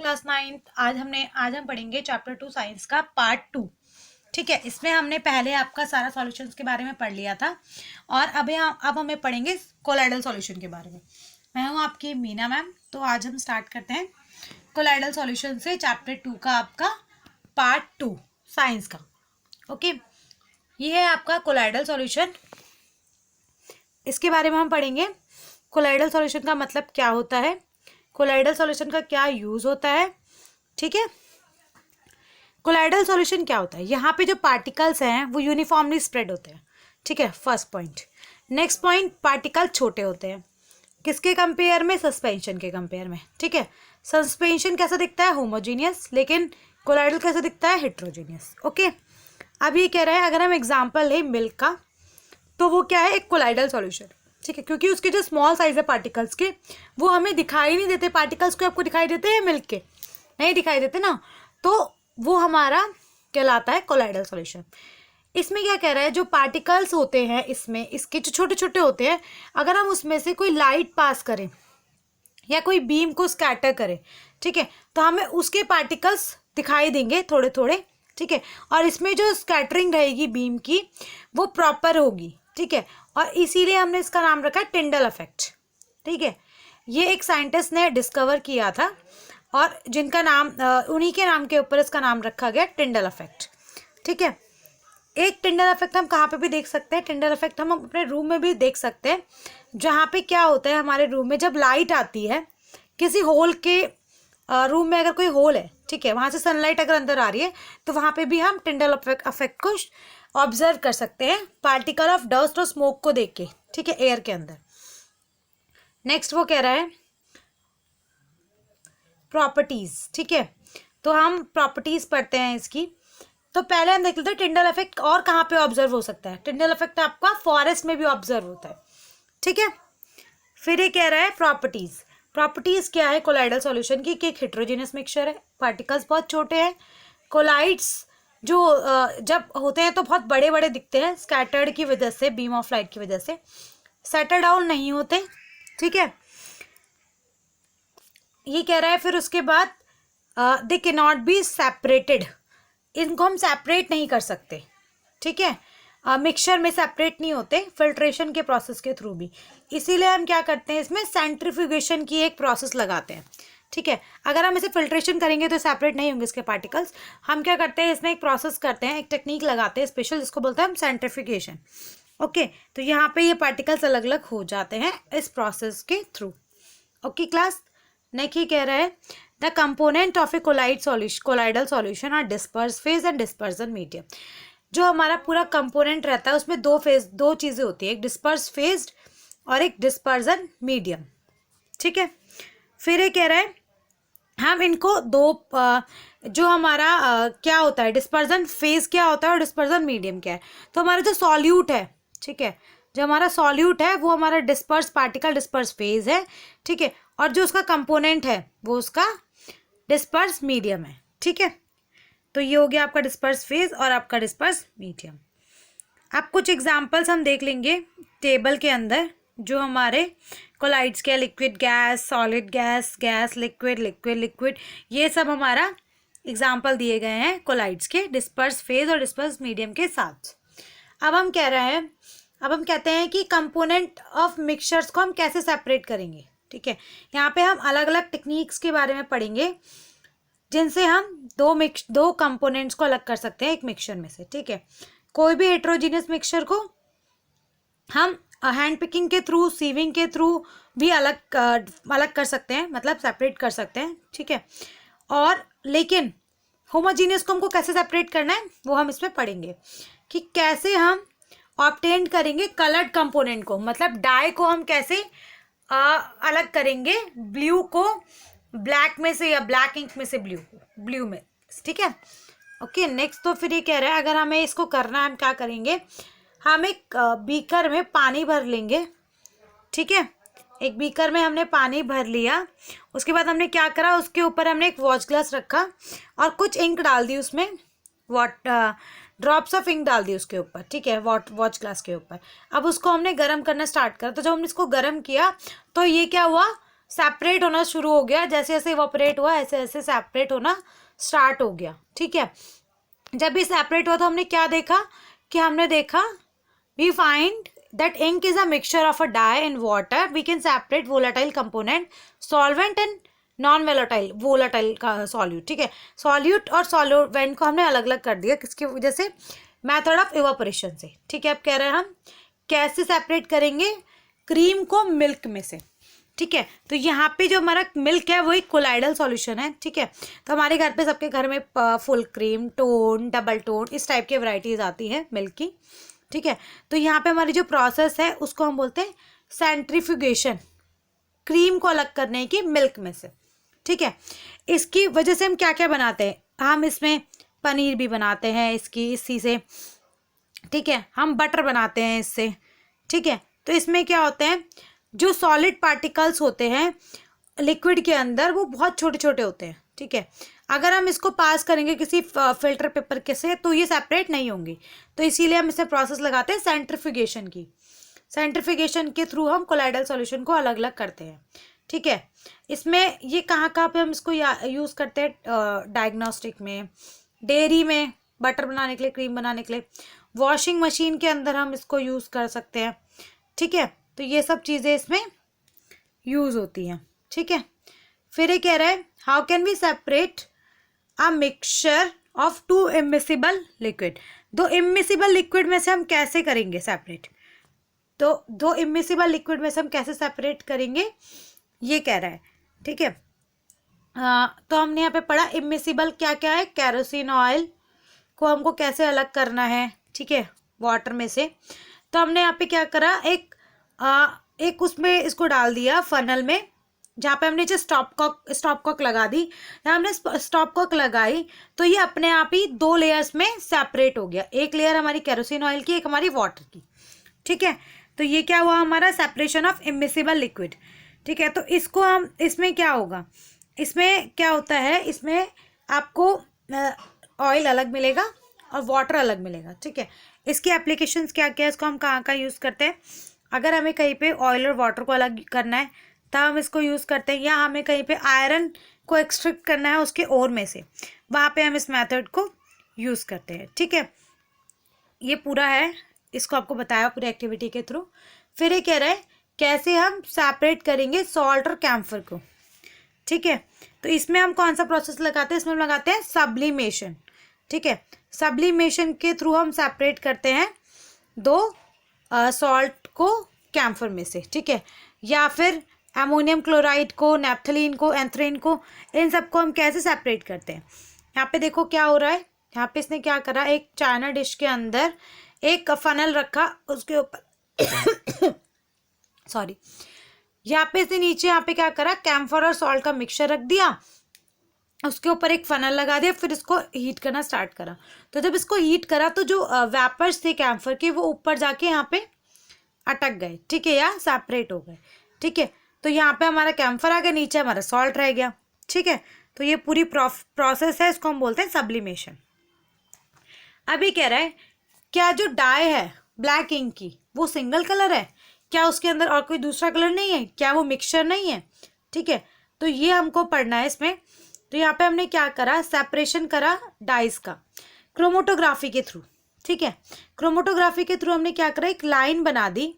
Class 9th। आज हम पढ़ेंगे चैप्टर 2 साइंस का पार्ट 2। ठीक है, इसमें हमने पहले आपका सारा सॉल्यूशंस के बारे में पढ़ लिया था और अब हमें पढ़ेंगे कोलाइडल सॉल्यूशन के बारे में। मैं हूँ आपकी मीना मैम। तो आज हम स्टार्ट करते हैं कोलाइडल सॉल्यूशन से चैप्टर 2 का आपका पार्ट 2 साइंस का। ओके, ये है आपका कोलाइडल सॉल्यूशन। इसके बारे में हम पढ़ेंगे कोलाइडल सॉल्यूशन का मतलब क्या होता है, कोलाइडल सॉल्यूशन का क्या यूज़ होता है। ठीक है, कोलाइडल सॉल्यूशन क्या होता है, यहाँ पे जो पार्टिकल्स हैं वो यूनिफॉर्मली स्प्रेड होते हैं। ठीक है, first point. Next point, particle छोटे होते हैं। किसके कंपेयर में? सस्पेंशन के कंपेयर में। ठीक है, सस्पेंशन कैसा दिखता है? होमोजीनियस, लेकिन कोलाइडल कैसा दिखता है? हेट्रोजीनियस। ओके, अब ये कह रहा है अगर हम एग्जाम्पल लें मिल्क का, तो वो क्या है? एक कोलाइडल सॉल्यूशन। ठीक है, क्योंकि उसके जो स्मॉल साइज है पार्टिकल्स के, वो हमें दिखाई नहीं देते। पार्टिकल्स को आपको दिखाई देते हैं मिल्क के? नहीं दिखाई देते ना, तो वो हमारा कहलाता है कोलाइडल सॉल्यूशन। इसमें क्या कह रहा है, जो पार्टिकल्स होते हैं इसमें, इसके जो छोटे छोटे होते हैं, अगर हम उसमें से कोई लाइट पास करें या कोई बीम को स्कैटर करें, ठीक है, तो हमें उसके पार्टिकल्स दिखाई देंगे थोड़े थोड़े। ठीक है, और इसमें जो स्कैटरिंग रहेगी बीम की वो प्रॉपर होगी। ठीक है, और इसीलिए हमने इसका नाम रखा है टिंडल इफेक्ट। ठीक है, ये एक साइंटिस्ट ने डिस्कवर किया था और जिनका नाम उन्हीं के नाम के ऊपर इसका नाम रखा गया टिंडल इफेक्ट। ठीक है, एक टिंडल इफेक्ट हम कहाँ पे भी देख सकते हैं, टिंडल इफेक्ट हम अपने रूम में भी देख सकते हैं। जहाँ पे क्या होता है, हमारे रूम में जब लाइट आती है किसी होल के रूम में, अगर कोई होल है, ठीक है, वहाँ से सनलाइट अगर अंदर आ रही है, तो वहाँ पे भी हम टिंडल इफेक्ट को ऑब्जर्व कर सकते हैं पार्टिकल ऑफ डस्ट और स्मोक को देख के। ठीक है, एयर के अंदर। नेक्स्ट वो कह रहा है प्रॉपर्टीज। ठीक है, तो हम प्रॉपर्टीज पढ़ते हैं इसकी। तो पहले हम देख लेते हैं टिंडल इफेक्ट और कहाँ पे ऑब्जर्व हो सकता है। टिंडल इफेक्ट आपका फॉरेस्ट में भी ऑब्जर्व होता है। ठीक है, फिर ये कह रहा है प्रॉपर्टीज। प्रॉपर्टीज क्या है कोलाइडल सॉल्यूशन की? कि एक हेट्रोजेनियस मिक्सचर है, पार्टिकल्स बहुत छोटे हैं, कोलाइड्स जो जब होते हैं तो बहुत बड़े बड़े दिखते हैं स्कैटर्ड की वजह से, बीम ऑफ लाइट की वजह से, सेटल डाउन नहीं होते। ठीक है, ये कह रहा है फिर उसके बाद they can not be separated, इनको हम सेपरेट नहीं कर सकते। ठीक है, मिक्सचर में सेपरेट नहीं होते फिल्ट्रेशन के प्रोसेस के थ्रू भी। इसीलिए हम क्या करते हैं, इसमें सेंट्रीफ्यूगेशन की एक प्रोसेस लगाते हैं। ठीक है, अगर हम इसे फिल्ट्रेशन करेंगे तो सेपरेट नहीं होंगे इसके पार्टिकल्स। हम क्या करते हैं, इसमें एक प्रोसेस करते हैं, एक टेक्निक लगाते हैं स्पेशल, जिसको बोलते हैं हम सेंट्रीफ्यूगेशन। ओके, तो यहाँ पे ये पार्टिकल्स अलग अलग हो जाते हैं इस प्रोसेस के थ्रू। ओके क्लास, नेक्स्ट ये कह रहा है the component of a colloidal solution are disperse phase and dispersion medium. जो हमारा पूरा कंपोनेंट रहता है उसमें दो चीज़ें होती है, एक डिस्पर्स फेज्ड और एक डिस्पर्जन मीडियम। ठीक है, फिर ये कह रहा है हम इनको जो हमारा क्या होता है, डिस्पर्जन फेज क्या होता है और डिस्पर्जन मीडियम क्या है। तो हमारा जो सॉल्यूट है, ठीक है, जो हमारा सॉल्यूट है वो हमारा डिस्पर्स पार्टिकल डिस्पर्स फेज है। ठीक है, और जो उसका कंपोनेंट है वो उसका डिस्पर्स मीडियम है। ठीक है, तो ये हो गया आपका डिस्पर्स फेज और आपका डिस्पर्स मीडियम। अब कुछ एग्जांपल्स हम देख लेंगे टेबल के अंदर, जो हमारे कोलाइड्स के liquid gas, solid gas, gas liquid, liquid liquid, ये सब हमारा एग्जांपल दिए गए हैं कोलाइड्स के डिस्पर्स फेज और डिस्पर्स मीडियम के साथ। अब हम कहते हैं कि कंपोनेंट ऑफ मिक्सचर्स को हम कैसे सेपरेट करेंगे। ठीक है, यहाँ पे हम अलग अलग टेक्निक्स के बारे में पढ़ेंगे जिनसे हम दो कंपोनेंट्स को अलग कर सकते हैं एक मिक्सचर में से। ठीक है, कोई भी हेट्रोजीनियस मिक्सचर को हम हैंड पिकिंग के थ्रू, सीविंग के थ्रू भी अलग कर सकते हैं, मतलब सेपरेट कर सकते हैं। ठीक है, और लेकिन होमोजीनियस को हमको कैसे सेपरेट करना है वो हम इसमें पढ़ेंगे कि कैसे हम ऑब्टेन करेंगे कलर्ड कंपोनेंट को, मतलब डाई को हम कैसे अलग करेंगे, ब्लू को ब्लैक में से या ब्लैक इंक में से ब्लू में। ठीक है, ओके। नेक्स्ट तो फिर ये कह रहा है अगर हमें इसको करना है, हम क्या करेंगे, हम एक बीकर में पानी भर लेंगे। ठीक है, एक बीकर में हमने पानी भर लिया, उसके बाद हमने क्या करा, उसके ऊपर हमने एक वॉच ग्लास रखा और कुछ इंक डाल दी उसमें, ड्रॉप्स ऑफ इंक डाल दी उसके ऊपर। ठीक है, वॉच ग्लास के ऊपर। अब उसको हमने गर्म करना स्टार्ट करा। तो जब हमने इसको गर्म किया तो ये क्या हुआ, सेपरेट होना शुरू हो गया, जैसे जैसे इवापोरेट हुआ ऐसे ऐसे सेपरेट होना स्टार्ट हो गया, ठीक है। जब भी सेपरेट हुआ तो हमने क्या देखा कि हमने देखा we find that ink is a mixture of a dye and water, we can separate volatile component, solvent and non volatile, volatile का सॉल्यूट, ठीक है। सॉल्यूट और सॉल्वेंट को हमने अलग अलग कर दिया, किसकी वजह से, मेथड ऑफ इवापोरेशन से, ठीक है। अब कह रहे हैं हम कैसे सेपरेट करेंगे क्रीम को मिल्क में से, ठीक है। तो यहाँ पे जो हमारा मिल्क है वो एक कोलाइडल सॉल्यूशन है, ठीक है। तो हमारे घर पे सबके घर में full cream, tone, double tone, इस टाइप की वैरायटीज आती है मिल्क की, ठीक है। तो यहाँ पे हमारी जो प्रोसेस है उसको हम बोलते हैं सेंट्रीफ्यूगेशन, क्रीम को अलग करने की मिल्क में से, ठीक है। इसकी वजह से हम क्या क्या बनाते हैं, हम इसमें पनीर भी बनाते हैं इसी से, ठीक है। हम बटर बनाते हैं इससे, ठीक है। तो इसमें क्या होते हैं, जो सॉलिड पार्टिकल्स होते हैं लिक्विड के अंदर वो बहुत छोटे छोटे होते हैं, ठीक है। अगर हम इसको पास करेंगे किसी फिल्टर पेपर के से तो ये सेपरेट नहीं होंगी, तो इसीलिए हम इसमें प्रोसेस लगाते हैं सेंट्रीफ्यूगेशन की। सेंट्रीफ्यूगेशन के थ्रू हम कोलाइडल सॉल्यूशन को अलग अलग करते हैं, ठीक है। इसमें ये कहाँ कहाँ पे हम इसको यूज़ करते हैं, डायग्नोस्टिक में, डेयरी में बटर बनाने के लिए, क्रीम बनाने के लिए, वॉशिंग मशीन के अंदर हम इसको यूज़ कर सकते हैं, ठीक है। तो ये सब चीज़ें इसमें यूज़ होती हैं, ठीक है। फिर ये कह रहा है how can we separate a mixture of two immiscible liquid, दो इमिसिबल लिक्विड में से हम कैसे करेंगे सेपरेट, तो दो इमिसिबल लिक्विड में से हम कैसे सेपरेट करेंगे ये कह रहा है, ठीक है। तो हमने यहाँ पे पढ़ा इमिसिबल क्या क्या है, केरोसिन ऑयल को हमको कैसे अलग करना है, ठीक है, वाटर में से। तो हमने यहाँ पे क्या करा, एक उसमें इसको डाल दिया फनल में, जहाँ पे हमने जो स्टॉप कॉक लगा दी, जहाँ हमने स्टॉप कॉक लगाई तो ये अपने आप ही दो लेयर्स में सेपरेट हो गया, एक लेयर हमारी केरोसिन ऑयल की, एक हमारी वाटर की, ठीक है। तो ये क्या हुआ हमारा सेपरेशन ऑफ इमिसिबल लिक्विड, ठीक है। तो इसको हम, इसमें क्या होगा, इसमें क्या होता है, इसमें आपको ऑयल अलग मिलेगा और वाटर अलग मिलेगा, ठीक है। इसकी एप्लीकेशंस क्या क्या है, इसको हम कहाँ कहाँ यूज़ करते हैं, अगर हमें कहीं पे ऑयल और वाटर को अलग करना है तब हम इसको यूज़ करते हैं, या हमें कहीं पे आयरन को एक्सट्रैक्ट करना है उसके ओर में से, वहाँ पे हम इस मेथड को यूज़ करते हैं, ठीक है। ये पूरा है, इसको आपको बताया पूरी एक्टिविटी के थ्रू। फिर ये कह रहा है कैसे हम सेपरेट करेंगे सॉल्ट और कैम्फर को, ठीक है। तो इसमें हम कौन सा प्रोसेस लगाते हैं, इसमें हम लगाते हैं सब्लिमेशन, ठीक है। सब्लिमेशन के थ्रू हम सेपरेट करते हैं दो सॉल्ट को कैम्फर में से, ठीक है। या फिर अमोनियम क्लोराइड को, नेप्थलीन को, एंथ्रेन को, इन सबको हम कैसे सेपरेट करते हैं। यहाँ पे देखो क्या हो रहा है, यहाँ पे इसने क्या करा, एक चाइना डिश के अंदर एक फनल रखा, उसके ऊपर सॉरी, यहाँ पे इसने नीचे यहाँ पे क्या करा, कैम्फर और सॉल्ट का मिक्सचर रख दिया, उसके ऊपर एक फनल लगा दिया, फिर इसको हीट करना स्टार्ट करा। तो जब इसको हीट करा तो जो वेपर्स थे कैम्फर के वो ऊपर जाके यहाँ पे अटक गए, ठीक है, या सेपरेट हो गए, ठीक है। तो यहाँ पे हमारा कैम्फर आ गया, नीचे हमारा सॉल्ट रह गया, ठीक है। तो ये पूरी प्रोसेस है, इसको हम बोलते हैं सब्लिमेशन। अभी कह रहा है क्या जो डाई है ब्लैक इंक की वो सिंगल कलर है, क्या उसके अंदर और कोई दूसरा कलर नहीं है, क्या वो मिक्सचर नहीं है, ठीक है। तो ये हमको पढ़ना है इसमें। तो यहाँ पे हमने क्या करा, सेपरेशन करा डाइज का क्रोमोटोग्राफी के थ्रू, ठीक है। क्रोमोटोग्राफी के थ्रू हमने क्या करा, एक लाइन बना दी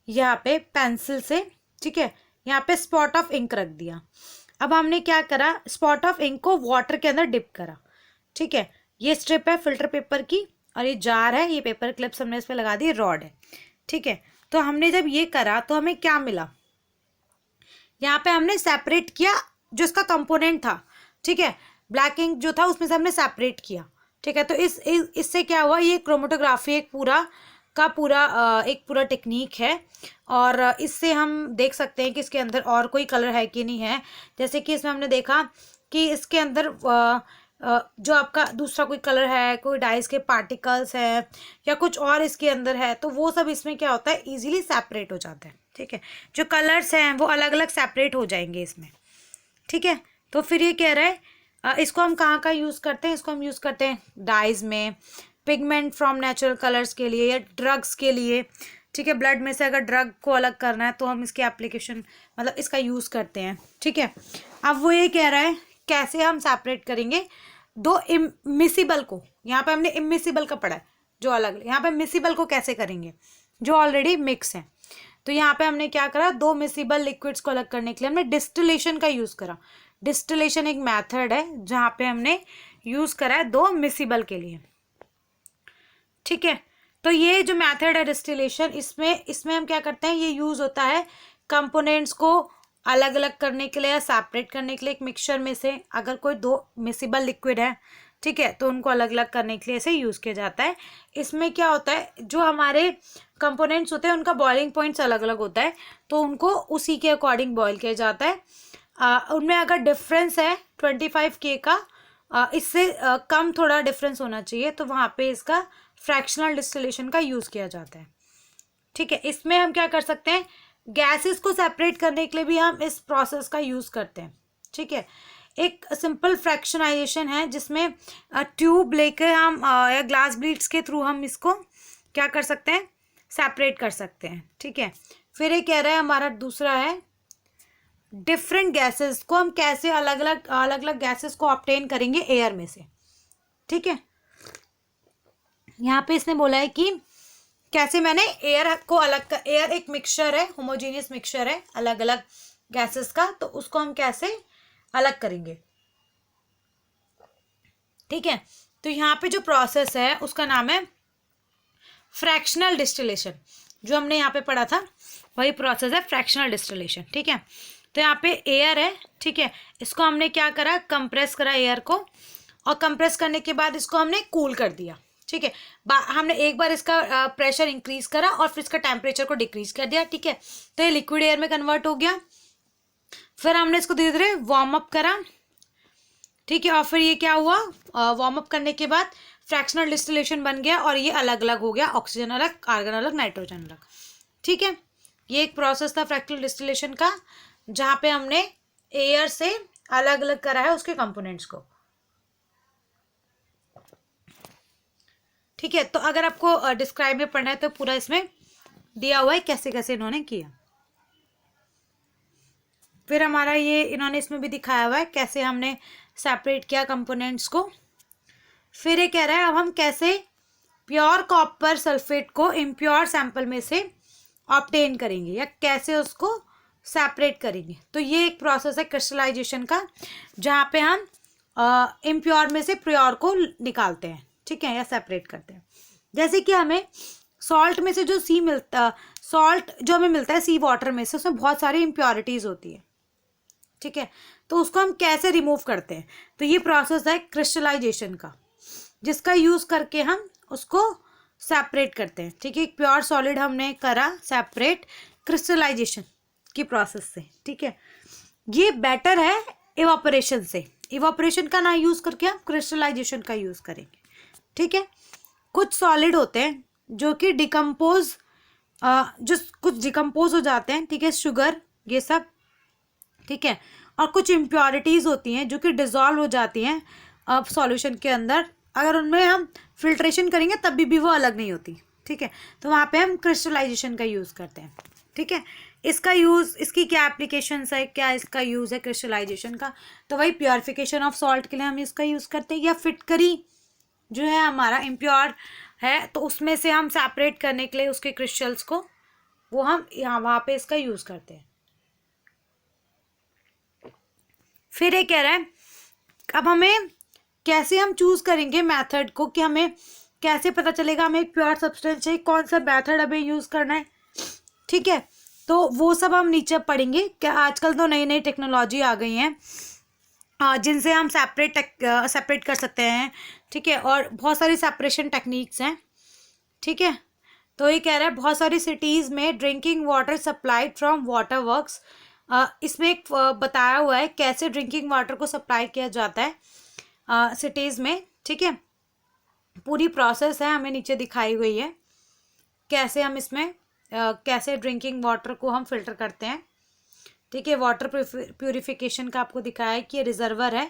यहाँ पे पेंसिल से, ठीक है। यहाँ पे स्पॉट ऑफ इंक रख दिया। अब हमने क्या करा, स्पॉट ऑफ इंक को वाटर के अंदर डिप करा, ठीक है। ये स्ट्रिप है फिल्टर पेपर की और ये जार है, ये पेपर क्लिप्स हमने इस पर लगा दी, रॉड है, ठीक है। तो हमने जब ये करा तो हमें क्या मिला, यहाँ पे हमने सेपरेट किया जो इसका कंपोनेंट था, ठीक है। ब्लैक इंक जो था उसमें से हमने सेपरेट किया, ठीक है। तो इससे क्या हुआ, ये क्रोमेटोग्राफी एक पूरा टेक्निक है, और इससे हम देख सकते हैं कि इसके अंदर और कोई कलर है कि नहीं है। जैसे कि इसमें हमने देखा कि इसके अंदर जो आपका दूसरा कोई कलर है, कोई डाइस के पार्टिकल्स है या कुछ और इसके अंदर है, तो वो सब इसमें क्या होता है, इजीली सेपरेट हो जाता है, ठीक है। जो कलर्स हैं वो अलग अलग सेपरेट हो जाएंगे इसमें, ठीक है। तो फिर ये कह रहा है इसको हम कहाँ का यूज़ करते हैं, इसको हम यूज़ करते हैं डाइज में, पिगमेंट फ्रॉम नेचुरल कलर्स के लिए या ड्रग्स के लिए, ठीक है। ब्लड में से अगर ड्रग को अलग करना है तो हम इसकी एप्लीकेशन मतलब इसका यूज़ करते हैं। ठीक है। अब वो ये कह रहा है कैसे हम सेपरेट करेंगे दो इमिसिबल को। यहाँ पे हमने इमिसिबल का पढ़ा है जो अलग, यहाँ पे मिसिबल को कैसे करेंगे जो ऑलरेडी मिक्स है। तो यहाँ पे हमने क्या करा, दो मिसिबल लिक्विड्स को अलग करने के लिए हमने डिस्टिलेशन का यूज़ करा। डिस्टिलेशन एक मेथड है जहाँ पे हमने यूज़ करा है दो मिसिबल के लिए। ठीक है। तो ये जो मेथड है डिस्टिलेशन, इसमें हम क्या करते हैं, ये यूज़ होता है कंपोनेंट्स को अलग अलग करने के लिए या सेपरेट करने के लिए। एक मिक्सचर में से अगर कोई दो मिसिबल लिक्विड है, ठीक है, तो उनको अलग अलग करने के लिए इसे यूज़ किया जाता है। इसमें क्या होता है, जो हमारे कंपोनेंट्स होते हैं उनका बॉइलिंग पॉइंट्स अलग अलग होता है, तो उनको उसी के अकॉर्डिंग बॉयल किया जाता है। उनमें अगर डिफरेंस है 25K का, इससे कम थोड़ा डिफरेंस होना चाहिए, तो वहाँ पे इसका फ्रैक्शनल डिस्टिलेशन का यूज़ किया जाता है। ठीक है। इसमें हम क्या कर सकते हैं, गैसेस को सेपरेट करने के लिए भी हम इस प्रोसेस का यूज़ करते हैं। ठीक है। एक सिंपल फ्रैक्शनाइजेशन है जिसमें ट्यूब लेकर हम या ग्लास ब्लीड्स के थ्रू हम इसको क्या कर सकते हैं, सेपरेट कर सकते हैं। ठीक है। फिर ये कह रहा है हमारा दूसरा है डिफरेंट गैसेस को हम कैसे अलग अलग गैसेस को ऑब्टेन करेंगे एयर में से। ठीक है। यहाँ पे इसने बोला है कि कैसे मैंने एयर को अलग, एयर एक मिक्सचर है, होमोजेनियस मिक्सचर है अलग अलग गैसेस का, तो उसको हम कैसे अलग करेंगे। ठीक है। तो यहाँ पे जो प्रोसेस है उसका नाम है फ्रैक्शनल डिस्टिलेशन। जो हमने यहाँ पे पढ़ा था वही प्रोसेस है फ्रैक्शनल डिस्टिलेशन। ठीक है। तो यहाँ पे एयर है, ठीक है, इसको हमने क्या करा, कंप्रेस करा एयर को, और कंप्रेस करने के बाद इसको हमने कूल कर दिया। ठीक है। हमने एक बार इसका प्रेशर इंक्रीज करा और फिर इसका टेम्परेचर को डिक्रीज कर दिया। ठीक है। तो ये लिक्विड एयर में कन्वर्ट हो गया। फिर हमने इसको धीरे धीरे वार्म अप करा। ठीक है। और फिर ये क्या हुआ, वार्म अप करने के बाद फ्रैक्शनल डिस्टिलेशन बन गया और ये अलग अलग हो गया, ऑक्सीजन अलग, आर्गन अलग, नाइट्रोजन अलग। ठीक है। ये एक प्रोसेस था फ्रैक्शनल डिस्टिलेशन का, जहाँ पे हमने एयर से अलग अलग करा है उसके कंपोनेंट्स को। ठीक है। तो अगर आपको डिस्क्राइब में पढ़ना है तो पूरा इसमें दिया हुआ है कैसे कैसे इन्होंने किया। फिर हमारा ये इन्होंने इसमें भी दिखाया हुआ है कैसे हमने सेपरेट किया कंपोनेंट्स को। फिर ये कह रहा है अब हम कैसे प्योर कॉपर सल्फेट को इम्प्योर सैंपल में से ऑब्टेन करेंगे या कैसे उसको सेपरेट करेंगे। तो ये एक प्रोसेस है क्रिस्टलाइजेशन का, जहाँ पे हम इम्प्योर में से प्योर को निकालते हैं। ठीक है, या सेपरेट करते हैं। जैसे कि हमें सॉल्ट में से जो सॉल्ट जो हमें मिलता है सी वाटर में से, उसमें बहुत सारी इम्प्योरिटीज़ होती है। ठीक है। तो उसको हम कैसे रिमूव करते हैं, तो ये प्रोसेस है क्रिस्टलाइजेशन का, जिसका यूज़ करके हम उसको सेपरेट करते हैं। ठीक है। एक प्योर सॉलिड हमने करा सेपरेट क्रिस्टलाइजेशन की प्रोसेस से। ठीक है। ये बेटर है इवापोरेशन से। इवापोरेशन का ना यूज़ करके हम क्रिस्टलाइजेशन का यूज़ करेंगे। ठीक है। कुछ सॉलिड होते हैं जो कि डिकम्पोज जो कुछ डिकम्पोज हो जाते हैं। ठीक है, शुगर ये सब। ठीक है। और कुछ इम्प्योरिटीज़ होती हैं जो कि डिज़ोल्व हो जाती हैं अब सॉल्यूशन के अंदर, अगर उनमें हम फिल्ट्रेशन करेंगे तब भी वो अलग नहीं होती। ठीक है। तो वहाँ पे हम क्रिस्टलाइजेशन का यूज़ करते हैं। ठीक है। इसका यूज़, इसकी क्या एप्लीकेशंस है, क्या इसका यूज़ है क्रिस्टलाइजेशन का, तो वही प्योरिफिकेशन ऑफ सॉल्ट के लिए हम इसका यूज़ करते हैं, या फिटकरी जो है हमारा इम्प्योर है तो उसमें से हम सेपरेट करने के लिए उसके क्रिस्टल्स को, वो हम यहाँ वहाँ पे इसका यूज़ करते हैं। फिर ये कह रहा है अब हमें कैसे हम चूज़ करेंगे मेथड को, कि हमें कैसे पता चलेगा हमें एक प्योर सब्सटेंस चाहिए, कौन सा मेथड हमें यूज़ करना है। ठीक है। तो वो सब हम नीचे पढ़ेंगे। क्या आजकल तो नई नई टेक्नोलॉजी आ गई हैं जिनसे हम सेपरेट कर सकते हैं। ठीक है। और बहुत सारी सेपरेशन टेक्निक्स हैं। ठीक है। तो ये कह रहा है बहुत सारी सिटीज़ में drinking water supplied from water works, इसमें एक बताया हुआ है कैसे ड्रिंकिंग वाटर को सप्लाई किया जाता है सिटीज़ में। ठीक है। पूरी प्रोसेस है हमें नीचे दिखाई हुई है, कैसे हम इसमें कैसे ड्रिंकिंग वाटर को हम फिल्टर करते हैं। ठीक है। वाटर प्यूरिफिकेशन का आपको दिखाया है कि ये रिजर्वर है,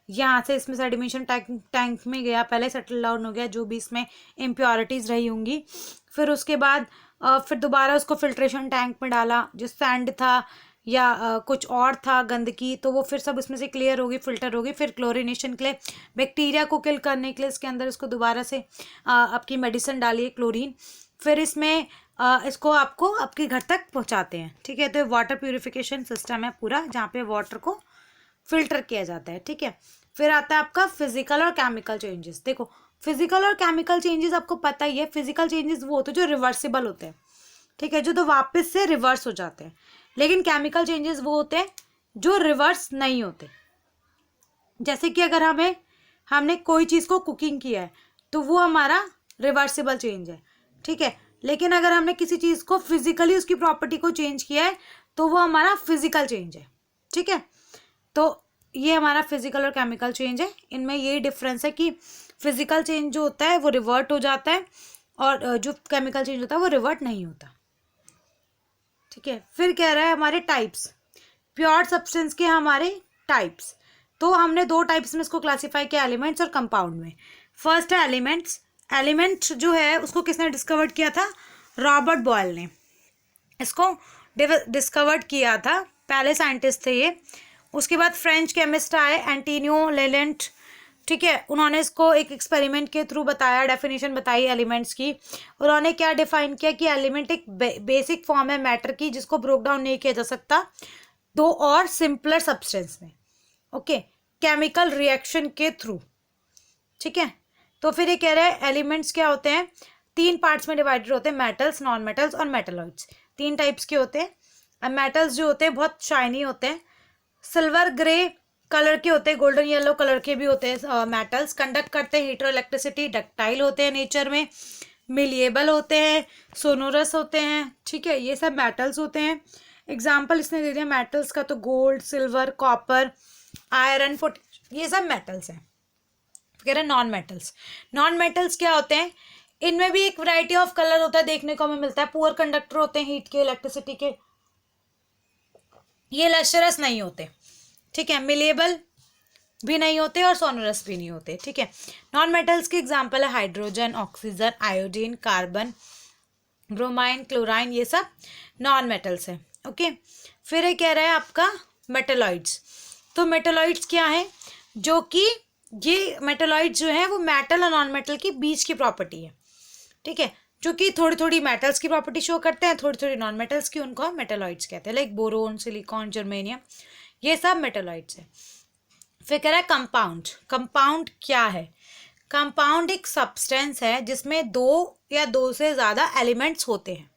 यहाँ से इसमें सेडिमेशन टैंक में गया, पहले सेटल डाउन हो गया जो भी इसमें इम्प्योरिटीज़ रही होंगी। फिर उसके बाद फिर दोबारा उसको फिल्ट्रेशन टैंक में डाला, जो सैंड था या कुछ और था गंदगी, तो वो फिर सब इसमें से क्लियर होगी, फिल्टर होगी। फिर क्लोरिनेशन के लिए, बैक्टीरिया को किल करने के लिए इसके अंदर इसको दोबारा से आपकी मेडिसिन डालिए, क्लोरीन। फिर इसमें इसको आपको आपके घर तक पहुंचाते हैं, ठीक है। तो वाटर प्यूरिफिकेशन सिस्टम है पूरा, जहाँ पे वाटर को फिल्टर किया जाता है, ठीक है। फिर आता है आपका फिजिकल और केमिकल चेंजेस। देखो, फिजिकल और केमिकल चेंजेस आपको पता ही है, फिजिकल चेंजेस वो होते हैं जो रिवर्सिबल होते हैं, ठीक है, जो तो वापस से रिवर्स हो जाते हैं। लेकिन केमिकल चेंजेस वो होते हैं जो रिवर्स नहीं होते। जैसे कि अगर हमने कोई चीज़ को कुकिंग किया है तो वो हमारा रिवर्सिबल चेंज है, ठीक है। लेकिन अगर हमने किसी चीज़ को फिजिकली उसकी प्रॉपर्टी को चेंज किया है तो वो हमारा फिजिकल चेंज है, ठीक है। तो ये हमारा फिजिकल और केमिकल चेंज है। इनमें यही डिफरेंस है कि फिजिकल चेंज जो होता है वो रिवर्ट हो जाता है और जो केमिकल चेंज होता है वो रिवर्ट नहीं होता, ठीक है। फिर कह रहा है हमारे टाइप्स, प्योर सब्सटेंस के हमारे टाइप्स। तो हमने 2 टाइप्स में इसको क्लासीफाई किया, एलिमेंट्स और कंपाउंड में। फर्स्ट है एलिमेंट्स। एलिमेंट जो है उसको किसने डिस्कवर्ड किया था? रॉबर्ट बॉयल ने इसको डिस्कवर्ड किया था, पहले साइंटिस्ट थे ये। उसके बाद फ्रेंच केमिस्ट आए एंटोनियो लेलेंट, ठीक है। उन्होंने इसको एक एक्सपेरिमेंट के थ्रू बताया, डेफिनेशन बताई एलिमेंट्स की। उन्होंने क्या डिफाइन किया कि एलिमेंट एक बेसिक फॉर्म है मैटर की, जिसको ब्रोक डाउन नहीं किया जा सकता 2 और सिंपलर सब्सटेंस में, ओके, केमिकल रिएक्शन के थ्रू, ठीक है। तो फिर ये कह रहे हैं एलिमेंट्स क्या होते हैं, 3 पार्ट्स में डिवाइडेड होते हैं, मेटल्स, नॉन मेटल्स और मेटलॉइड्स। 3 टाइप्स के होते हैं। मेटल्स जो होते हैं बहुत शाइनी होते हैं, सिल्वर ग्रे कलर के होते हैं, गोल्डन येलो कलर के भी होते हैं मेटल्स। कंडक्ट करते हैं हीट और इलेक्ट्रिसिटी, डक्टाइल होते हैं नेचर में, मिलिएबल होते हैं, सोनोरस होते हैं, ठीक है। ये सब मेटल्स होते हैं। एग्जाम्पल इसने दे दिया मेटल्स का, तो गोल्ड, सिल्वर, कॉपर, आयरन, ये सब मेटल्स हैं। कह रहे हैं नॉन मेटल्स। नॉन मेटल्स क्या होते हैं? इनमें भी एक वैरायटी ऑफ कलर होता है, देखने को हमें मिलता है। पुअर कंडक्टर होते हैं हीट के, इलेक्ट्रिसिटी के, ये लश्चरस नहीं होते, ठीक है। मिलेबल भी नहीं होते और सोनोरस भी नहीं होते, ठीक है। नॉन मेटल्स के एग्जांपल है hydrogen, oxygen, iodine, carbon, bromine, chlorine, ये सब नॉन मेटल्स है, ओके। फिर ये कह रहा है आपका मेटलॉइड्स। तो मेटलॉइड्स क्या है? जो कि ये मेटलॉइड्स जो है वो मेटल और नॉन मेटल की बीच की प्रॉपर्टी है, ठीक है। जो कि थोड़ी थोड़ी मेटल्स की प्रॉपर्टी शो करते हैं, थोड़ी थोड़ी नॉन मेटल्स की, उनको हम मेटलॉइड्स कहते हैं, लाइक बोरोन, सिलिकॉन, जर्मेनियम, ये सब मेटलॉइड्स है। फिर कह रहा है कंपाउंड। कंपाउंड क्या है? कंपाउंड एक सब्सटेंस है जिसमें 2 या 2 से ज़्यादा एलिमेंट्स होते हैं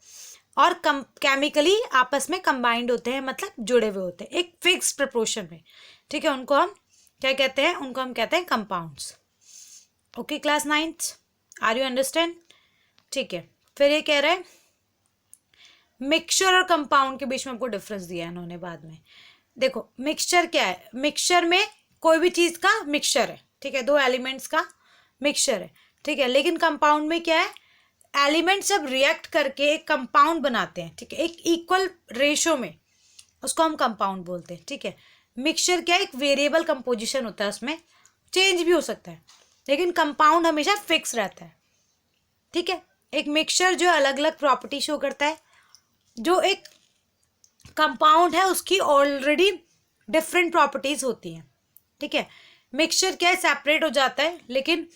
और केमिकली आपस में कंबाइंड होते हैं, मतलब जुड़े हुए होते हैं एक फिक्स प्रपोर्शन में, ठीक है। उनको हम क्या कहते हैं? उनको हम कहते हैं compounds, okay. Class 9th, are you understand? ठीक है। फिर ये कह रहा है मिक्सचर और कंपाउंड के बीच में आपको डिफरेंस दिया है इन्होंने बाद में। देखो मिक्सचर क्या है? मिक्सचर में कोई भी चीज़ का मिक्सचर है, ठीक है, 2 एलिमेंट्स का मिक्सचर है, ठीक है। लेकिन कंपाउंड में क्या है? एलिमेंट्स जब रिएक्ट करके एक कंपाउंड बनाते हैं, ठीक है, एक इक्वल रेशो में, उसको हम कंपाउंड बोलते हैं, ठीक है। मिक्सचर क्या है? एक वेरिएबल कंपोजिशन होता है, उसमें चेंज भी हो सकता है, लेकिन कंपाउंड हमेशा फिक्स रहता है, ठीक है। एक मिक्सचर जो अलग अलग प्रॉपर्टी शो करता है, जो एक कंपाउंड है उसकी ऑलरेडी डिफरेंट प्रॉपर्टीज होती हैं, ठीक है। मिक्सचर क्या है? सेपरेट हो जाता है, लेकिन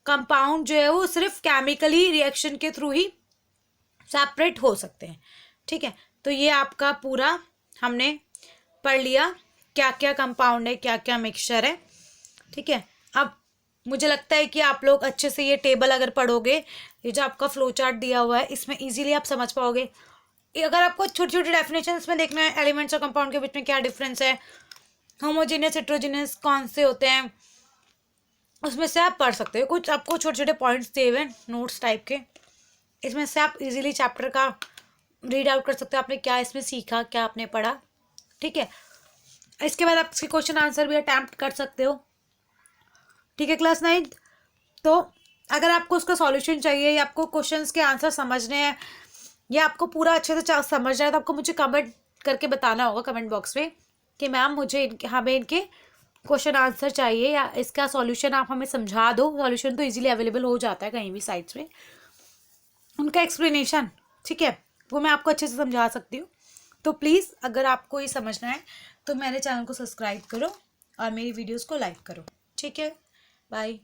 कंपाउंड जो है वो सिर्फ केमिकली रिएक्शन के थ्रू ही सेपरेट हो सकते हैं, ठीक है। तो ये आपका पूरा हमने पढ़ लिया, क्या क्या कंपाउंड है, क्या क्या मिक्सचर है, ठीक है। अब मुझे लगता है कि आप लोग अच्छे से ये टेबल अगर पढ़ोगे, ये जो आपका फ्लो चार्ट दिया हुआ है, इसमें इजीली आप समझ पाओगे। अगर आपको छोटी छोटी डेफिनेशंस में देखना है एलिमेंट्स और कंपाउंड के बीच में क्या डिफरेंस है, होमोजीनियस, हेट्रोजीनियस कौन से होते हैं, उसमें से आप पढ़ सकते हो। कुछ आपको छोटे छोटे पॉइंट्स दिए हुए नोट्स टाइप के, इसमें से आप इजीली चैप्टर का रीड आउट कर सकते हो, आपने क्या इसमें सीखा, क्या आपने पढ़ा, ठीक है। इसके बाद आप इसके क्वेश्चन आंसर भी अटैम्प्ट कर सकते हो, ठीक है। क्लास 9th, तो अगर आपको उसका सॉल्यूशन चाहिए या आपको क्वेश्चंस के आंसर समझने हैं या आपको पूरा अच्छे से समझना है, तो आपको मुझे कमेंट करके बताना होगा कमेंट बॉक्स में कि मैम मुझे हमें इनके क्वेश्चन आंसर चाहिए या इसका सॉल्यूशन आप हमें समझा दो। सॉल्यूशन तो इजीली अवेलेबल हो जाता है कहीं भी साइट्स में, उनका एक्सप्लेनेशन ठीक है, वो मैं आपको अच्छे से समझा सकती हूँ। तो प्लीज़ अगर आपको ये समझना है तो मेरे चैनल को सब्सक्राइब करो और मेरी वीडियोस को लाइक करो। ठीक है, बाय।